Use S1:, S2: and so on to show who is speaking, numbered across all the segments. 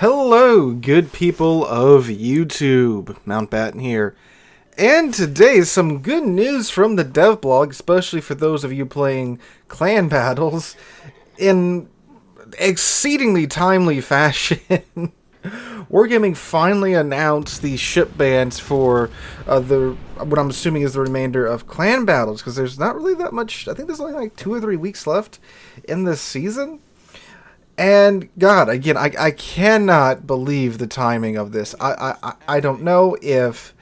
S1: Hello, good people of YouTube. Mountbatten here. And today, some good news from the DevBlog, especially for those of you playing clan battles in exceedingly timely fashion. Wargaming finally announced the ship bans for what I'm assuming is the remainder of clan battles, because there's not really that much. I think there's only like 2 or 3 weeks left in this season. And God, again, I cannot believe the timing of this. I don't know if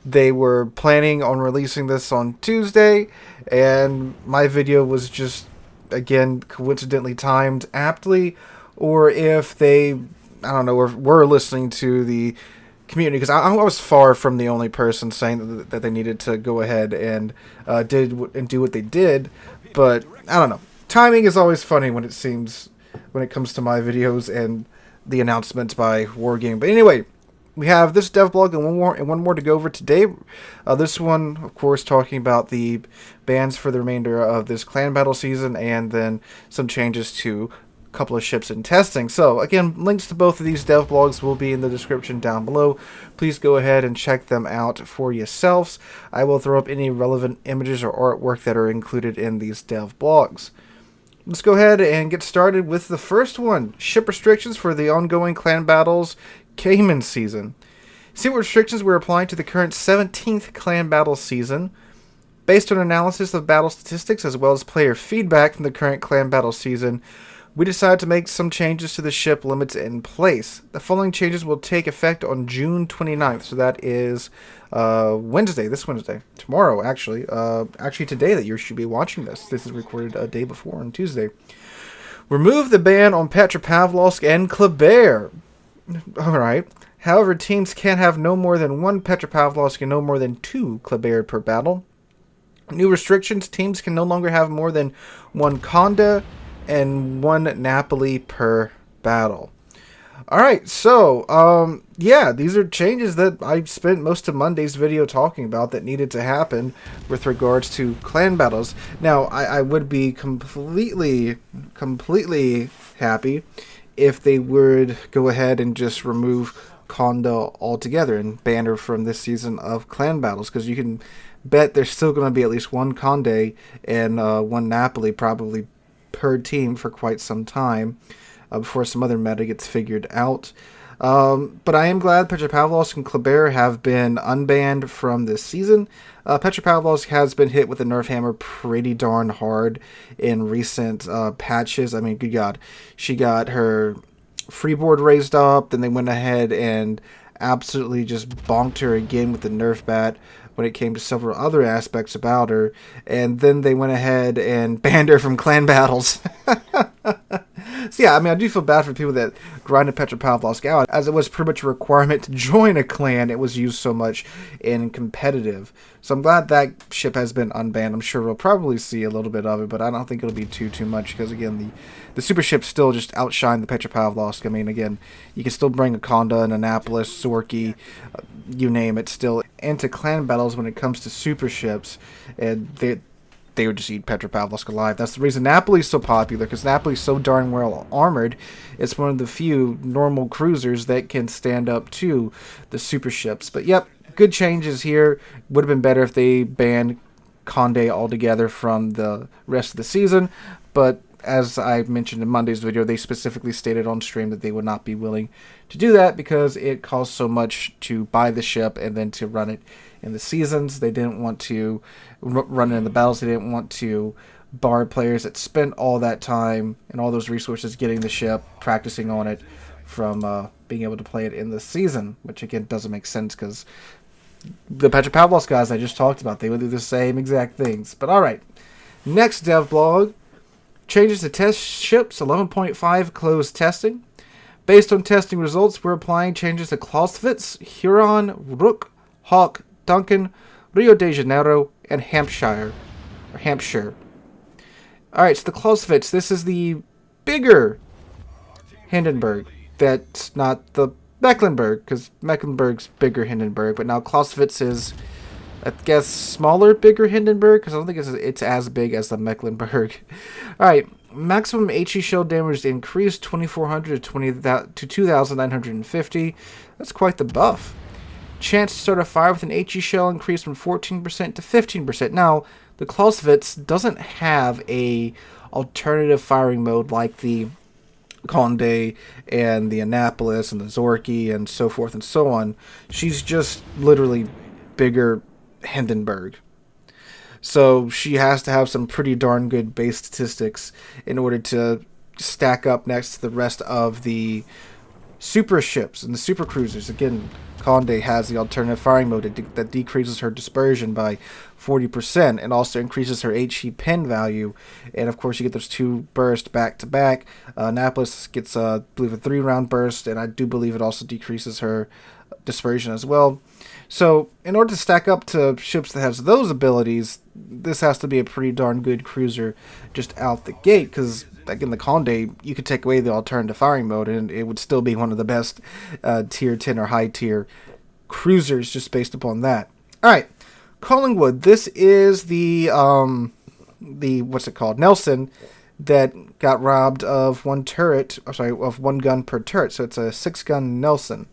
S1: they were planning on releasing this on Tuesday, and my video was just, again, coincidentally timed aptly, or if they, I don't know, were listening to the community, because I was far from the only person saying that they needed to go ahead and do what they did. But I don't know. Timing is always funny when it comes to my videos and the announcements by Wargaming. But anyway, we have this DevBlog and one more to go over today. This one, of course, talking about the bans for the remainder of this clan battle season, and then some changes to a couple of ships in testing. So again, links to both of these DevBlogs will be in the description down below. Please go ahead and check them out for yourselves. I will throw up any relevant images or artwork that are included in these DevBlogs. Let's go ahead and get started with the first one. Ship restrictions for the ongoing clan battles Cayman season. See what restrictions we're applying to the current 17th clan battle season. Based on analysis of battle statistics as well as player feedback from the current clan battle season, we decided to make some changes to the ship limits in place. The following changes will take effect on June 29th, so that is this Wednesday. Tomorrow, actually. Actually, today that you should be watching this. This is recorded a day before, on Tuesday. Remove the ban on Petropavlovsk and Kleber. Alright. However, teams can have no more than 1 Petropavlovsk and no more than 2 Kleber per battle. New restrictions: teams can no longer have more than 1 Conde and 1 Napoli per battle. Alright, so, yeah, these are changes that I spent most of Monday's video talking about that needed to happen with regards to clan battles. Now, I would be completely happy if they would go ahead and just remove Conde altogether and ban her from this season of clan battles, because you can bet there's still going to be at least 1 Conde and 1 Napoli probably per team for quite some time before some other meta gets figured out. But I am glad Petropavlovsk and Kleber have been unbanned from this season. Petropavlovsk has been hit with a Nerf hammer pretty darn hard in recent patches. I mean, good God. She got her freeboard raised up, then they went ahead and absolutely just bonked her again with the Nerf bat when it came to several other aspects about her, and then they went ahead and banned her from clan battles. So yeah, I mean, I do feel bad for people that grinded Petropavlovsk out, as it was pretty much a requirement to join a clan. It was used so much in competitive. So I'm glad that ship has been unbanned. I'm sure we'll probably see a little bit of it, but I don't think it'll be too much, because again, the super ships still just outshine the Petropavlovsk. I mean, again, you can still bring a Conde, an Annapolis, Zorky, you name it, still into clan battles when it comes to super ships, and they would just eat Petropavlovsk alive. That's the reason Napoli's so popular, because Napoli's so darn well armored. It's one of the few normal cruisers that can stand up to the super ships. But yep, good changes here. Would have been better if they banned Conde altogether from the rest of the season, but as I mentioned in Monday's video, they specifically stated on stream that they would not be willing to do that because it costs so much to buy the ship and then to run it in the seasons. They didn't want to run it in the battles. They didn't want to bar players that spent all that time and all those resources getting the ship, practicing on it, from being able to play it in the season, which again doesn't make sense, because the Petropavlovsk guys I just talked about, they would do the same exact things. But alright, next DevBlog. Changes to test ships 11.5 closed testing. Based on testing results, we're applying changes to Clausewitz, Huron, Rook, Hawk, Duncan, Rio de Janeiro, and Hampshire. Alright, so the Clausewitz, this is the bigger Hindenburg. That's not the Mecklenburg, because Mecklenburg's bigger Hindenburg, but now Clausewitz is, I guess, smaller, bigger Hindenburg, because I don't think it's as big as the Mecklenburg. Alright, Maximum HE shell damage increased 2,400 to 2,950. That's quite the buff. Chance to start a fire with an HE shell increased from 14% to 15%. Now, the Clausewitz doesn't have a alternative firing mode like the Conde and the Annapolis and the Zorky and so forth and so on. She's just literally bigger Hindenburg. So she has to have some pretty darn good base statistics in order to stack up next to the rest of the super ships and the super cruisers. Again, Conde has the alternative firing mode that decreases her dispersion by 40% and also increases her HE pin value. And of course, you get those 2 bursts back to back. Annapolis gets, I believe, a 3-round burst, and I do believe it also decreases her dispersion as well. So, in order to stack up to ships that has those abilities, this has to be a pretty darn good cruiser just out the gate, because, again, the Conde, you could take away the alternative firing mode, and it would still be one of the best tier 10 or high tier cruisers just based upon that. Alright, Collingwood, this is the what's it called? Nelson, that got robbed of one gun per turret, so it's a 6-gun Nelson.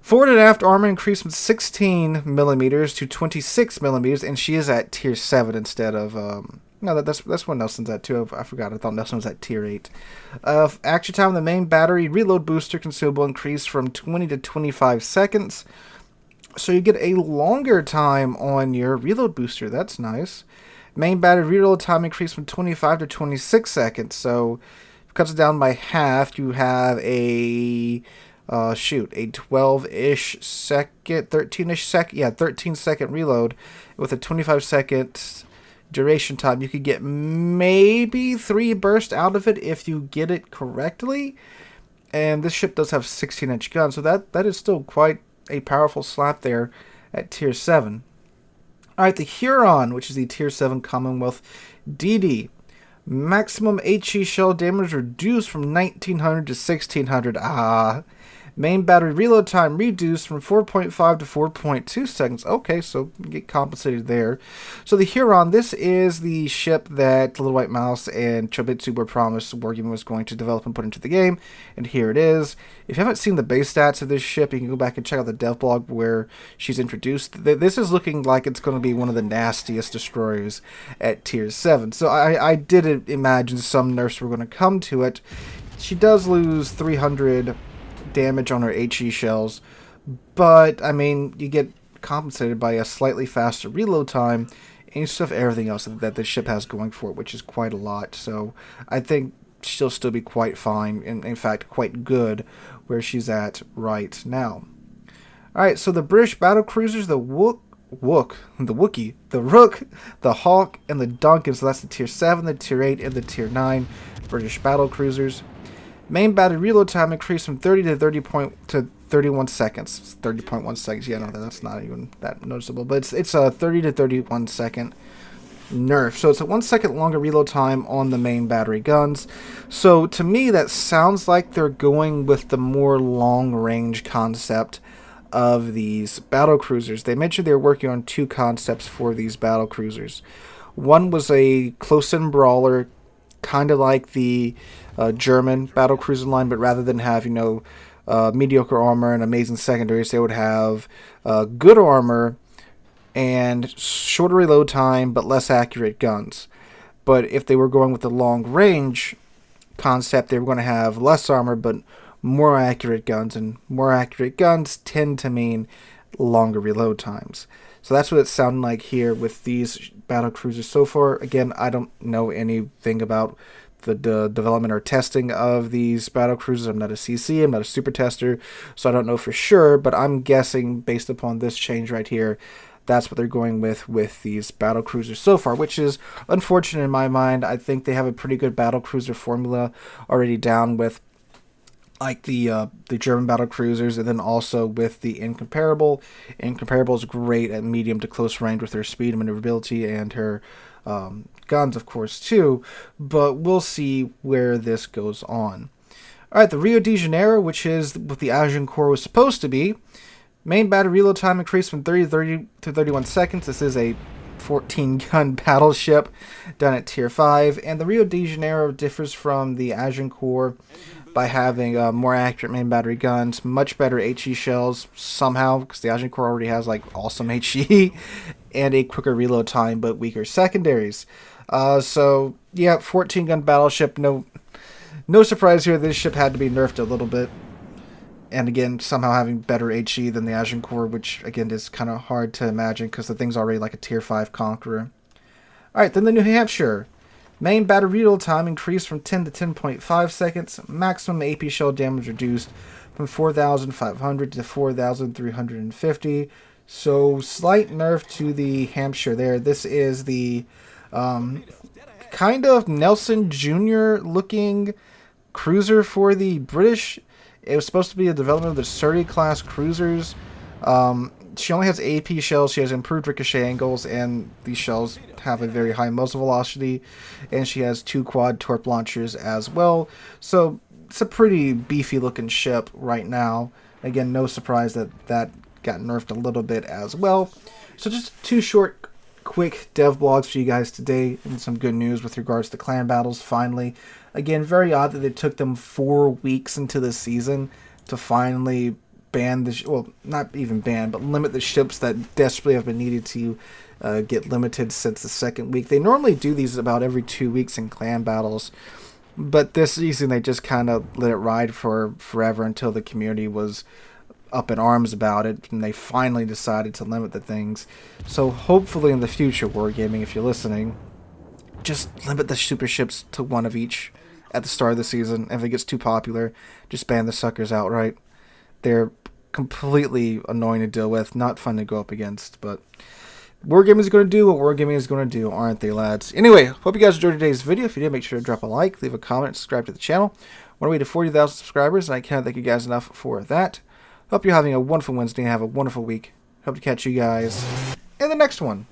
S1: Forward and aft armor increased from 16 millimeters to 26 millimeters, and she is at tier 7 instead of no, that's what Nelson's at too. I forgot. I thought Nelson was at tier 8. Action time on the main battery reload booster consumable increased from 20 to 25 seconds, so you get a longer time on your reload booster. That's nice. Main battery reload time increased from 25 to 26 seconds, so it cuts it down by half. You have a 12-ish second, 13-ish second, 13-second reload with a 25-second duration time. You could get maybe 3 bursts out of it if you get it correctly. And this ship does have 16-inch guns, so that is still quite a powerful slap there at tier 7. Alright, the Huron, which is the tier 7 Commonwealth DD. Maximum HE shell damage reduced from 1900 to 1600. Main battery reload time reduced from 4.5 to 4.2 seconds. Okay, so you get compensated there. So the Huron, this is the ship that Little White Mouse and Chobitsu were promised Wargaming was going to develop and put into the game, and here it is. If you haven't seen the base stats of this ship, you can go back and check out the DevBlog where she's introduced. This is looking like it's going to be one of the nastiest destroyers at tier 7. So I did imagine some nerfs were going to come to it. She does lose 300 damage on her HE shells, but I mean, you get compensated by a slightly faster reload time and you still have everything else that the ship has going for it, which is quite a lot. So I think she'll still be quite fine, and in fact quite good where she's at right now. Alright, so the British Battlecruisers, the Wookiee, the Rook, the Hawk, and the Duncan. So that's the tier 7, the tier 8, and the tier 9 British Battlecruisers. Main battery reload time increased from 30 to 31 seconds. 30.1 seconds. Yeah, no, that's not even that noticeable. But it's a 30 to 31 second nerf. So it's a 1 second longer reload time on the main battery guns. So to me, that sounds like they're going with the more long range concept of these battle cruisers. They mentioned they were working on 2 concepts for these battle cruisers. One was a close-in brawler, kind of like the German battle cruiser line, but rather than have, mediocre armor and amazing secondaries, they would have good armor and shorter reload time, but less accurate guns. But if they were going with the long range concept, they were going to have less armor, but more accurate guns, and more accurate guns tend to mean longer reload times. So that's what it's sounding like here with these battle cruisers so far. Again, I don't know anything about the development or testing of these battle cruisers. I'm not a CC, I'm not a super tester, so I don't know for sure, but I'm guessing based upon this change right here, that's what they're going with these battle cruisers so far, which is unfortunate in my mind. I think they have a pretty good battle cruiser formula already down with like the German battle cruisers, and then also with the Incomparable. Incomparable is great at medium to close range with her speed and maneuverability and her guns, of course, too. But we'll see where this goes on. Alright, the Rio de Janeiro, which is what the Agincourt was supposed to be. Main battery reload time increased from 30 to 31 seconds. This is a 14-gun battleship done at Tier 5. And the Rio de Janeiro differs from the Agincourt by having more accurate main battery guns, much better HE shells somehow, because the Agincourt already has like awesome HE, and a quicker reload time but weaker secondaries. So yeah, 14-gun battleship. No surprise here. This ship had to be nerfed a little bit. And again, somehow having better HE than the Agincourt, which again is kind of hard to imagine because the thing's already like a Tier 5 Conqueror. Alright, then the New Hampshire. Main battery reload time increased from 10 to 10.5 seconds. Maximum AP shell damage reduced from 4,500 to 4,350. So slight nerf to the Hampshire there. This is the kind of Nelson Jr. looking cruiser for the British. It was supposed to be a development of the Surrey class cruisers. She only has AP shells, she has improved ricochet angles, and these shells have a very high muzzle velocity, and she has 2 quad torp launchers as well. So it's a pretty beefy looking ship right now. Again, no surprise that that got nerfed a little bit as well. So just 2 short, quick dev blogs for you guys today, and some good news with regards to clan battles finally. Again, very odd that it took them 4 weeks into the season to finally ban the well, not even ban, but limit the ships that desperately have been needed to get limited since the 2nd week. They normally do these about every 2 weeks in clan battles, but this season they just kind of let it ride for forever until the community was up in arms about it, and they finally decided to limit the things. So hopefully in the future, Wargaming, if you're listening, just limit the super ships to 1 of each at the start of the season. If it gets too popular, just ban the suckers outright. They're completely annoying to deal with, not fun to go up against, but Wargaming is going to do what Wargaming is going to do, aren't they, lads? Anyway, hope you guys enjoyed today's video. If you did, make sure to drop a like, leave a comment, and subscribe to the channel. We're on our way to 40,000 subscribers, and I can't thank you guys enough for that. Hope you're having a wonderful Wednesday and have a wonderful week. Hope to catch you guys in the next one.